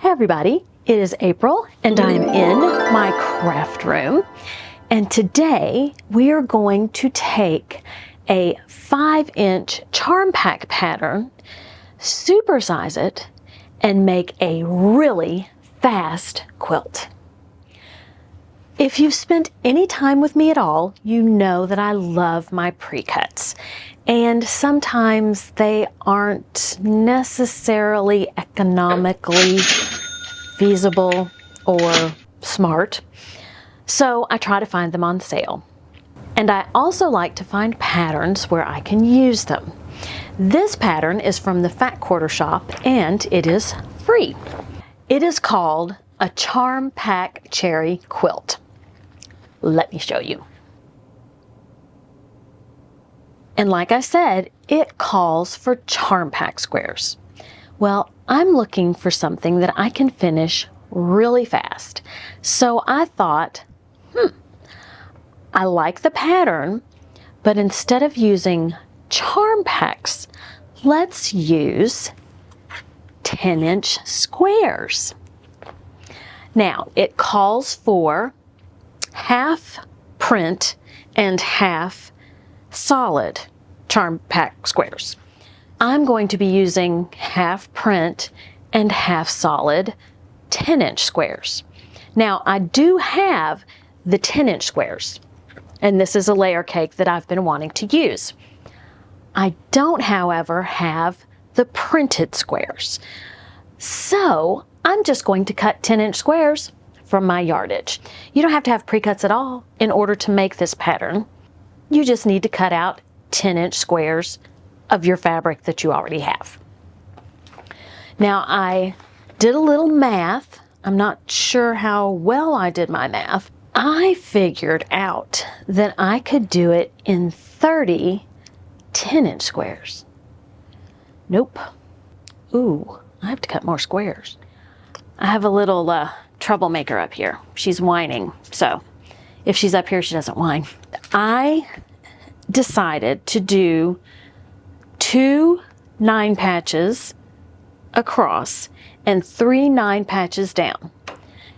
Hey everybody, it is April and I'm in my craft room, and today we are going to take a 5-inch charm pack pattern, supersize it, and make a really fast quilt. If you've spent any time with me at all, you know that I love my pre-cuts. And sometimes they aren't necessarily economically feasible or smart. So I try to find them on sale. And I also like to find patterns where I can use them. This pattern is from the Fat Quarter Shop and it is free. It is called a Charm Pack Cherry Quilt. Let me show you. And like I said, it calls for charm pack squares. Well, I'm looking for something that I can finish really fast. So I thought, I like the pattern, but instead of using charm packs, let's use 10-inch squares. Now, it calls for half print and half solid charm pack squares. I'm going to be using half print and half solid 10-inch squares. Now, I do have the 10-inch squares, and this is a layer cake that I've been wanting to use. I don't, however, have the printed squares. So I'm just going to cut 10-inch squares from my yardage. You don't have to have pre-cuts at all in order to make this pattern. You just need to cut out 10-inch squares of your fabric that you already have. Now, I did a little math. I'm not sure how well I did my math. I figured out that I could do it in 30 10-inch squares. Nope. Ooh, I have to cut more squares. I have a little troublemaker up here. She's whining, so if she's up here, she doesn't whine. I decided to do 2 9 patches across and 3 9 patches down.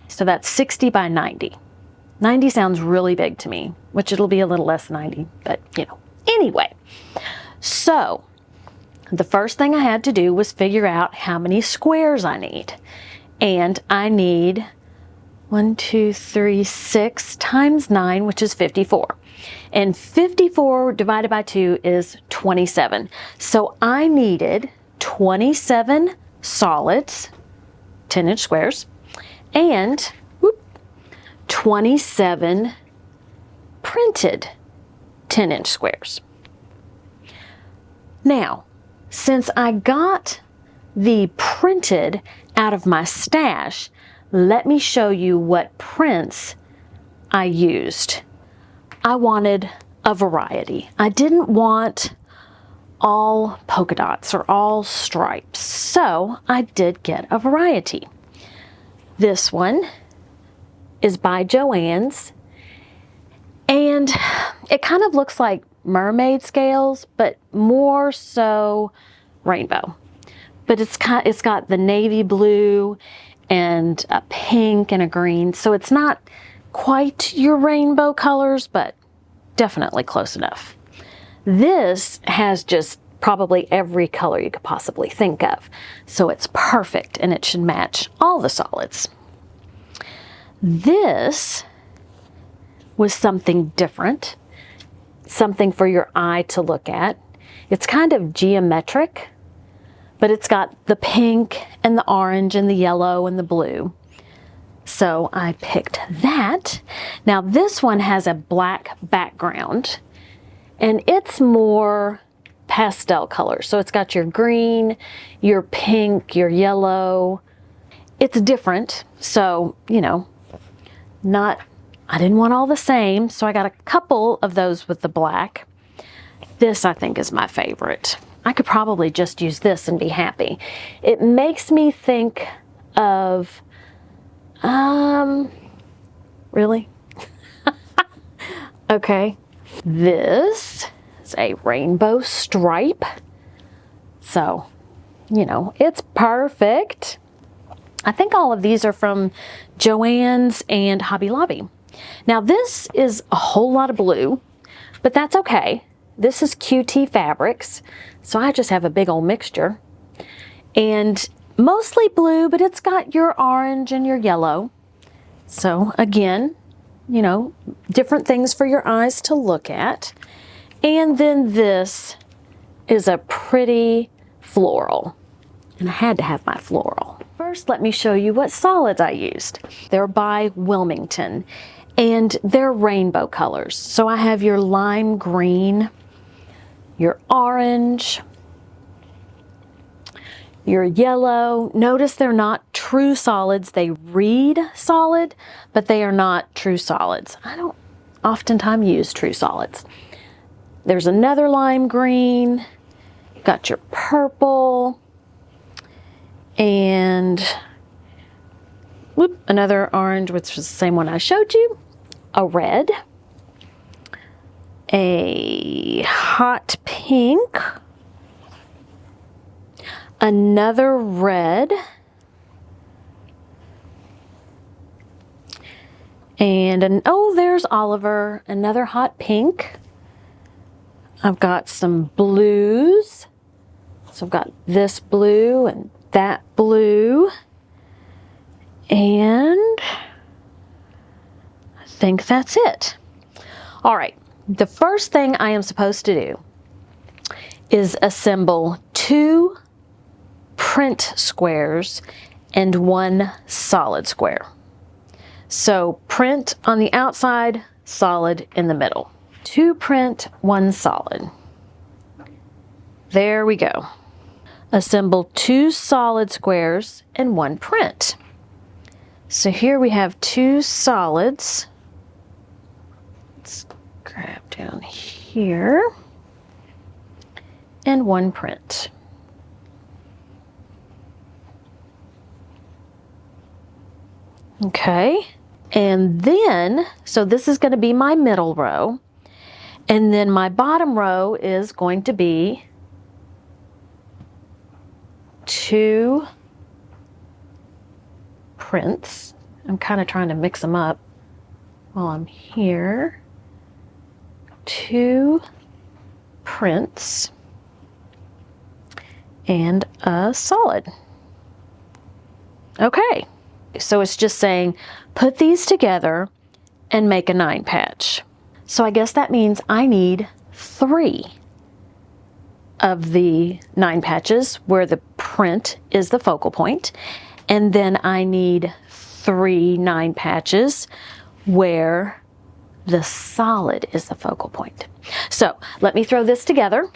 So that's 60 by 90. 90 sounds really big to me, which it'll be a little less 90, but you know. Anyway, so the first thing I had to do was figure out how many squares I need. And I need 6 times 9, which is 54. And 54 divided by 2 is 27. So I needed 27 solids, 10-inch squares, and 27 printed 10-inch squares. Now, since I got the printed out of my stash, let me show you what prints I used. I wanted a variety. I didn't want all polka dots or all stripes, so I did get a variety. This one is by Joann's, and it kind of looks like mermaid scales, but more so rainbow. But it's got the navy blue and a pink and a green, so it's not quite your rainbow colors, but definitely close enough. This has just probably every color you could possibly think of, so it's perfect and it should match all the solids. This was something different, something for your eye to look at. It's kind of geometric, but it's got the pink and the orange and the yellow and the blue. So I picked that. Now this one has a black background and it's more pastel colors. So it's got your green, your pink, your yellow. It's different. So, you know, I didn't want all the same. So I got a couple of those with the black. This I think is my favorite. I could probably just use this and be happy. It makes me think of, really? Okay. This is a rainbow stripe. So, you know, it's perfect. I think all of these are from Joann's and Hobby Lobby. Now this is a whole lot of blue, but that's okay. This is QT Fabrics, so I just have a big old mixture. And mostly blue, but it's got your orange and your yellow. So again, you know, different things for your eyes to look at. And then this is a pretty floral. And I had to have my floral. First, let me show you what solids I used. They're by Wilmington, and they're rainbow colors. So I have your lime green, your orange, your yellow. Notice they're not true solids. They read solid, but they are not true solids. I don't oftentimes use true solids. There's another lime green, got your purple, and another orange, which was the same one I showed you, a red, a hot pink, another red, and oh, there's Oliver, another hot pink. I've got some blues. So I've got this blue and that blue. And I think that's it. All right, the first thing I am supposed to do is assemble 2 print squares and 1 solid square. So print on the outside, solid in the middle. 2 print, 1 solid. There we go. Assemble 2 solid squares and 1 print. So here we have 2 solids. Let's grab down here. And 1 print. Okay. And then, so this is going to be my middle row. And then my bottom row is going to be 2 prints. I'm kind of trying to mix them up while I'm here. 2 prints and a solid. Okay, so it's just saying put these together and make a 9 patch. So I guess that means I need 3 of the 9 patches where the print is the focal point. And then I need 3 9 patches where the solid is the focal point. So let me throw this together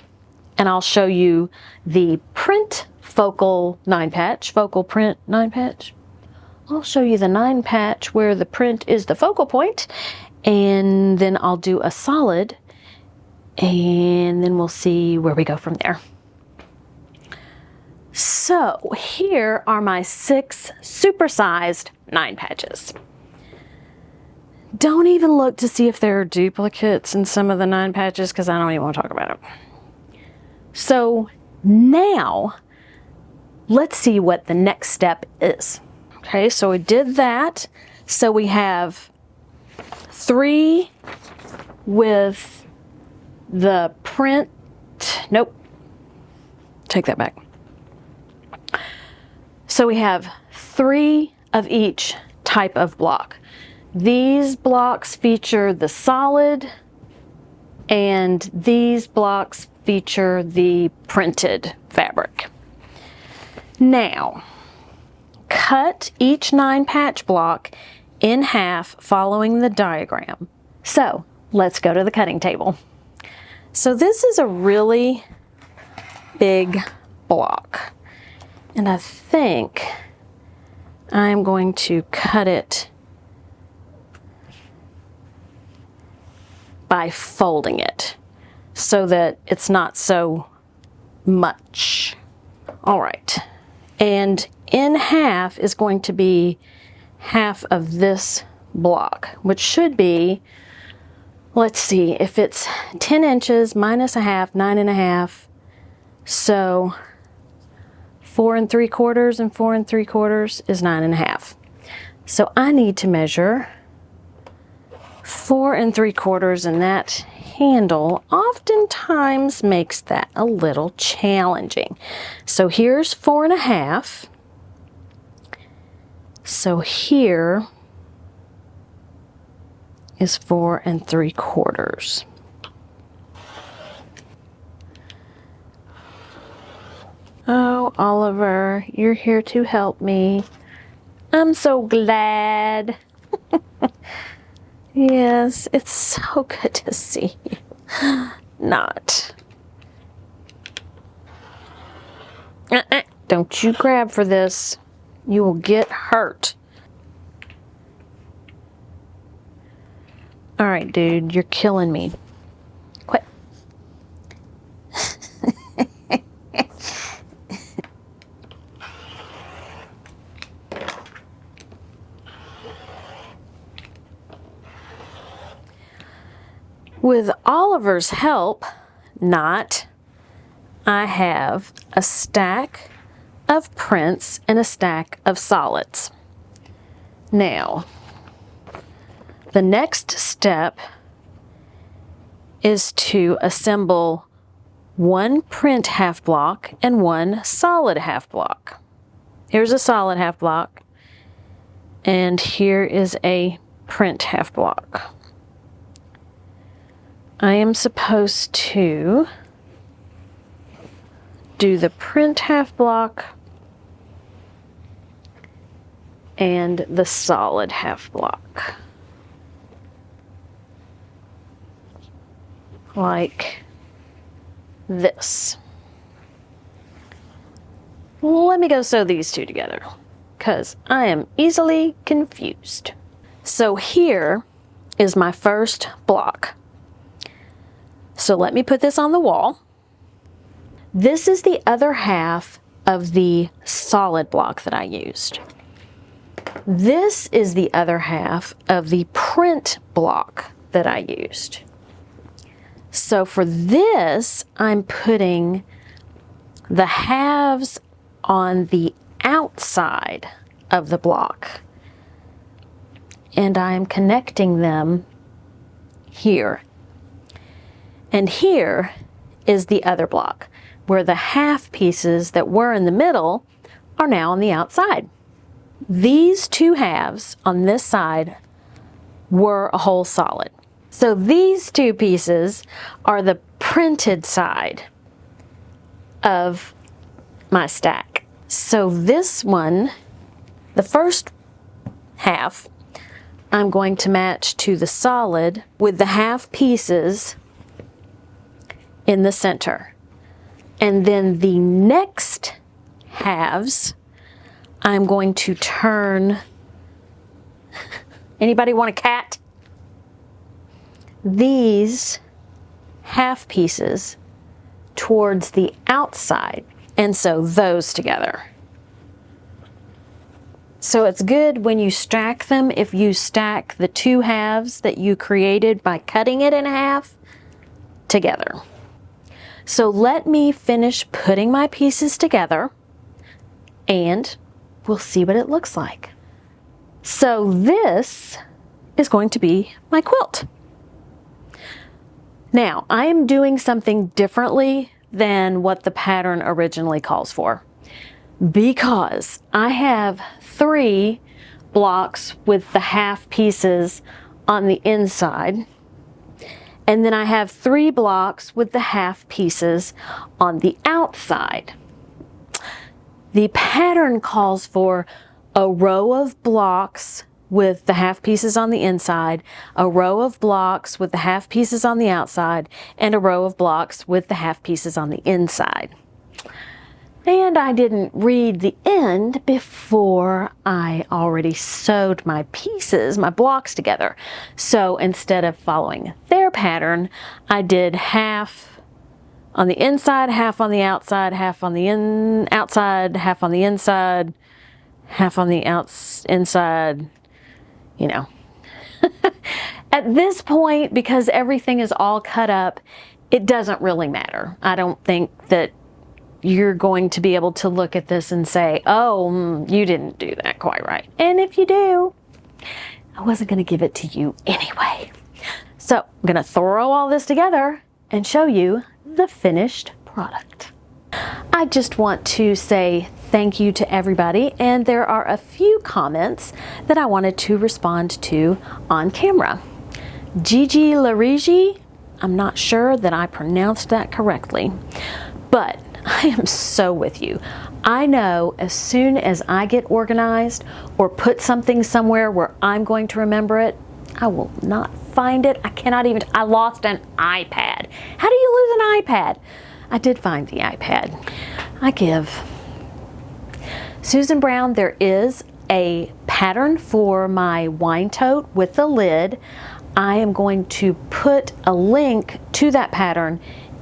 and I'll show you the print focal 9 patch, focal print 9 patch. I'll show you the 9 patch where the print is the focal point, and then I'll do a solid, and then we'll see where we go from there. So here are my 6 supersized 9 patches. Don't even look to see if there are duplicates in some of the 9 patches because I don't even want to talk about it. So now let's see what the next step is. Okay, so we did that. So we have 3 with the print. Nope, take that back. So we have 3 of each type of block. These blocks feature the solid, and these blocks feature the printed fabric. Now, cut each 9 patch block in half following the diagram. So let's go to the cutting table. So this is a really big block, and I think I'm going to cut it by folding it so that it's not so much. All right, and in half is going to be half of this block, which should be, let's see, if it's 10 inches minus a half, 9.5, so 4 3/4 and 4 3/4 is 9.5. So I need to measure 4 3/4, and that handle oftentimes makes that a little challenging. So here's 4.5. So here is 4 3/4. Oh, Oliver, you're here to help me. I'm so glad. Yes, it's so good to see you. Not. Don't you grab for this. You will get hurt. All right, dude, you're killing me. Quit. With Oliver's help, I have a stack of prints and a stack of solids. Now, the next step is to assemble one print half block and one solid half block. Here's a solid half block, and here is a print half block. I am supposed to do the print half block and the solid half block. Like this. Let me go sew these two together, because I am easily confused. So here is my first block. So let me put this on the wall. This is the other half of the solid block that I used. This is the other half of the print block that I used. So for this, I'm putting the halves on the outside of the block, and I'm connecting them here. And here is the other block, where the half pieces that were in the middle are now on the outside. These two halves on this side were a whole solid. So these two pieces are the printed side of my stack. So this one, the first half, I'm going to match to the solid with the half pieces in the center. And then the next halves, I'm going to turn, anybody want a cat? These half pieces towards the outside, and sew those together. So it's good when you stack them, if you stack the two halves that you created by cutting it in half together. So let me finish putting my pieces together, and we'll see what it looks like. So this is going to be my quilt. Now, I am doing something differently than what the pattern originally calls for, because I have 3 blocks with the half pieces on the inside, and then I have 3 blocks with the half pieces on the outside. The pattern calls for a row of blocks with the half pieces on the inside, a row of blocks with the half pieces on the outside, and a row of blocks with the half pieces on the inside. And I didn't read the end before I already sewed my pieces, my blocks together. So instead of following their pattern, I did half on the inside, half on the outside, half on the outside, half on the inside, half on the inside, you know. At this point, because everything is all cut up, it doesn't really matter. I don't think that you're going to be able to look at this and say, oh, you didn't do that quite right. And if you do, I wasn't going to give it to you anyway. So I'm going to throw all this together and show you the finished product. I just want to say thank you to everybody, and there are a few comments that I wanted to respond to on camera. Gigi Larigi, I'm not sure that I pronounced that correctly, but I am so with you. I know as soon as I get organized or put something somewhere where I'm going to remember it, I will not find it. I lost an iPad. How do you lose an iPad? I did find the iPad. I give. Susan Brown, there is a pattern for my wine tote with the lid. I am going to put a link to that pattern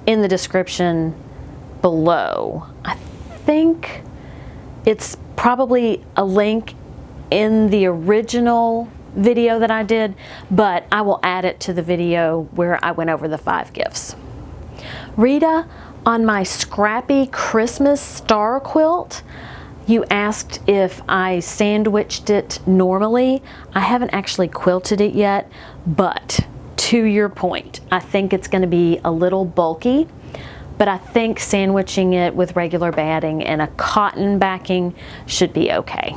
in the description below. I think it's probably a link in the original video that I did, but I will add it to the video where I went over the 5 gifts. Rita, on my scrappy Christmas star quilt, you asked if I sandwiched it normally. I haven't actually quilted it yet, but to your point, I think it's going to be a little bulky, but I think sandwiching it with regular batting and a cotton backing should be okay.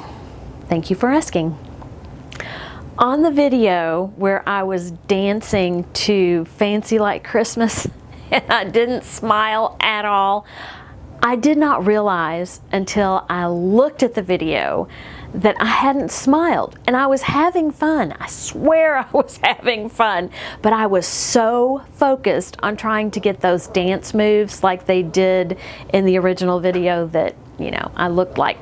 Thank you for asking. On the video where I was dancing to Fancy Like Christmas and I didn't smile at all, I did not realize until I looked at the video that I hadn't smiled, and I was having fun. I swear I was having fun, but I was so focused on trying to get those dance moves like they did in the original video that, you know, I looked like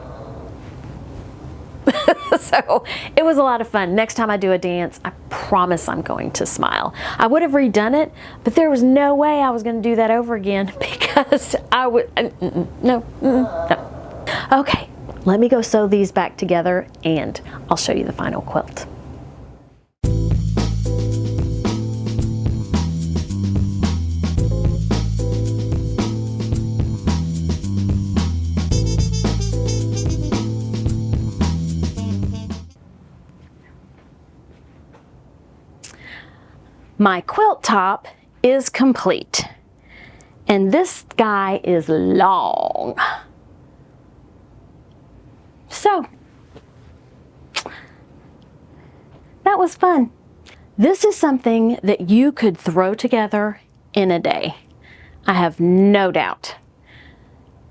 so it was a lot of fun. Next time I do a dance, I promise I'm going to smile. I would have redone it, but there was no way I was going to do that over again because I would, no. Okay, let me go sew these back together and I'll show you the final quilt. My quilt top is complete, and this guy is long. So, that was fun. This is something that you could throw together in a day. I have no doubt.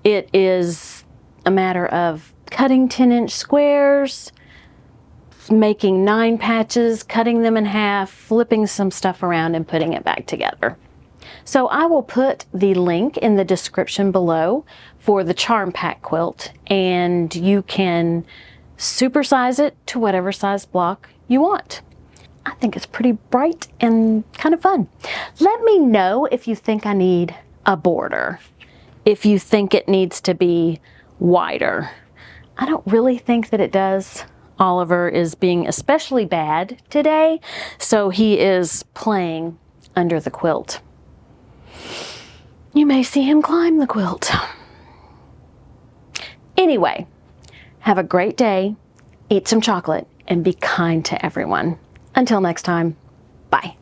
It is a matter of cutting 10-inch squares, making 9 patches, cutting them in half, flipping some stuff around and putting it back together. So I will put the link in the description below for the Charm Pack quilt, and you can supersize it to whatever size block you want. I think it's pretty bright and kind of fun. Let me know if you think I need a border, if you think it needs to be wider. I don't really think that it does. Oliver is being especially bad today, so he is playing under the quilt. You may see him climb the quilt. Anyway, have a great day, eat some chocolate, and be kind to everyone. Until next time, bye.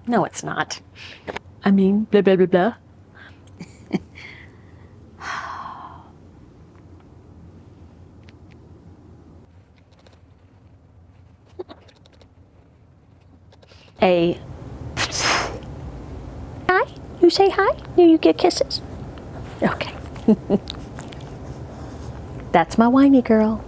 No, it's not. I mean, blah, blah, blah, blah. Hi? You say hi? Do you get kisses? Okay. That's my whiny girl.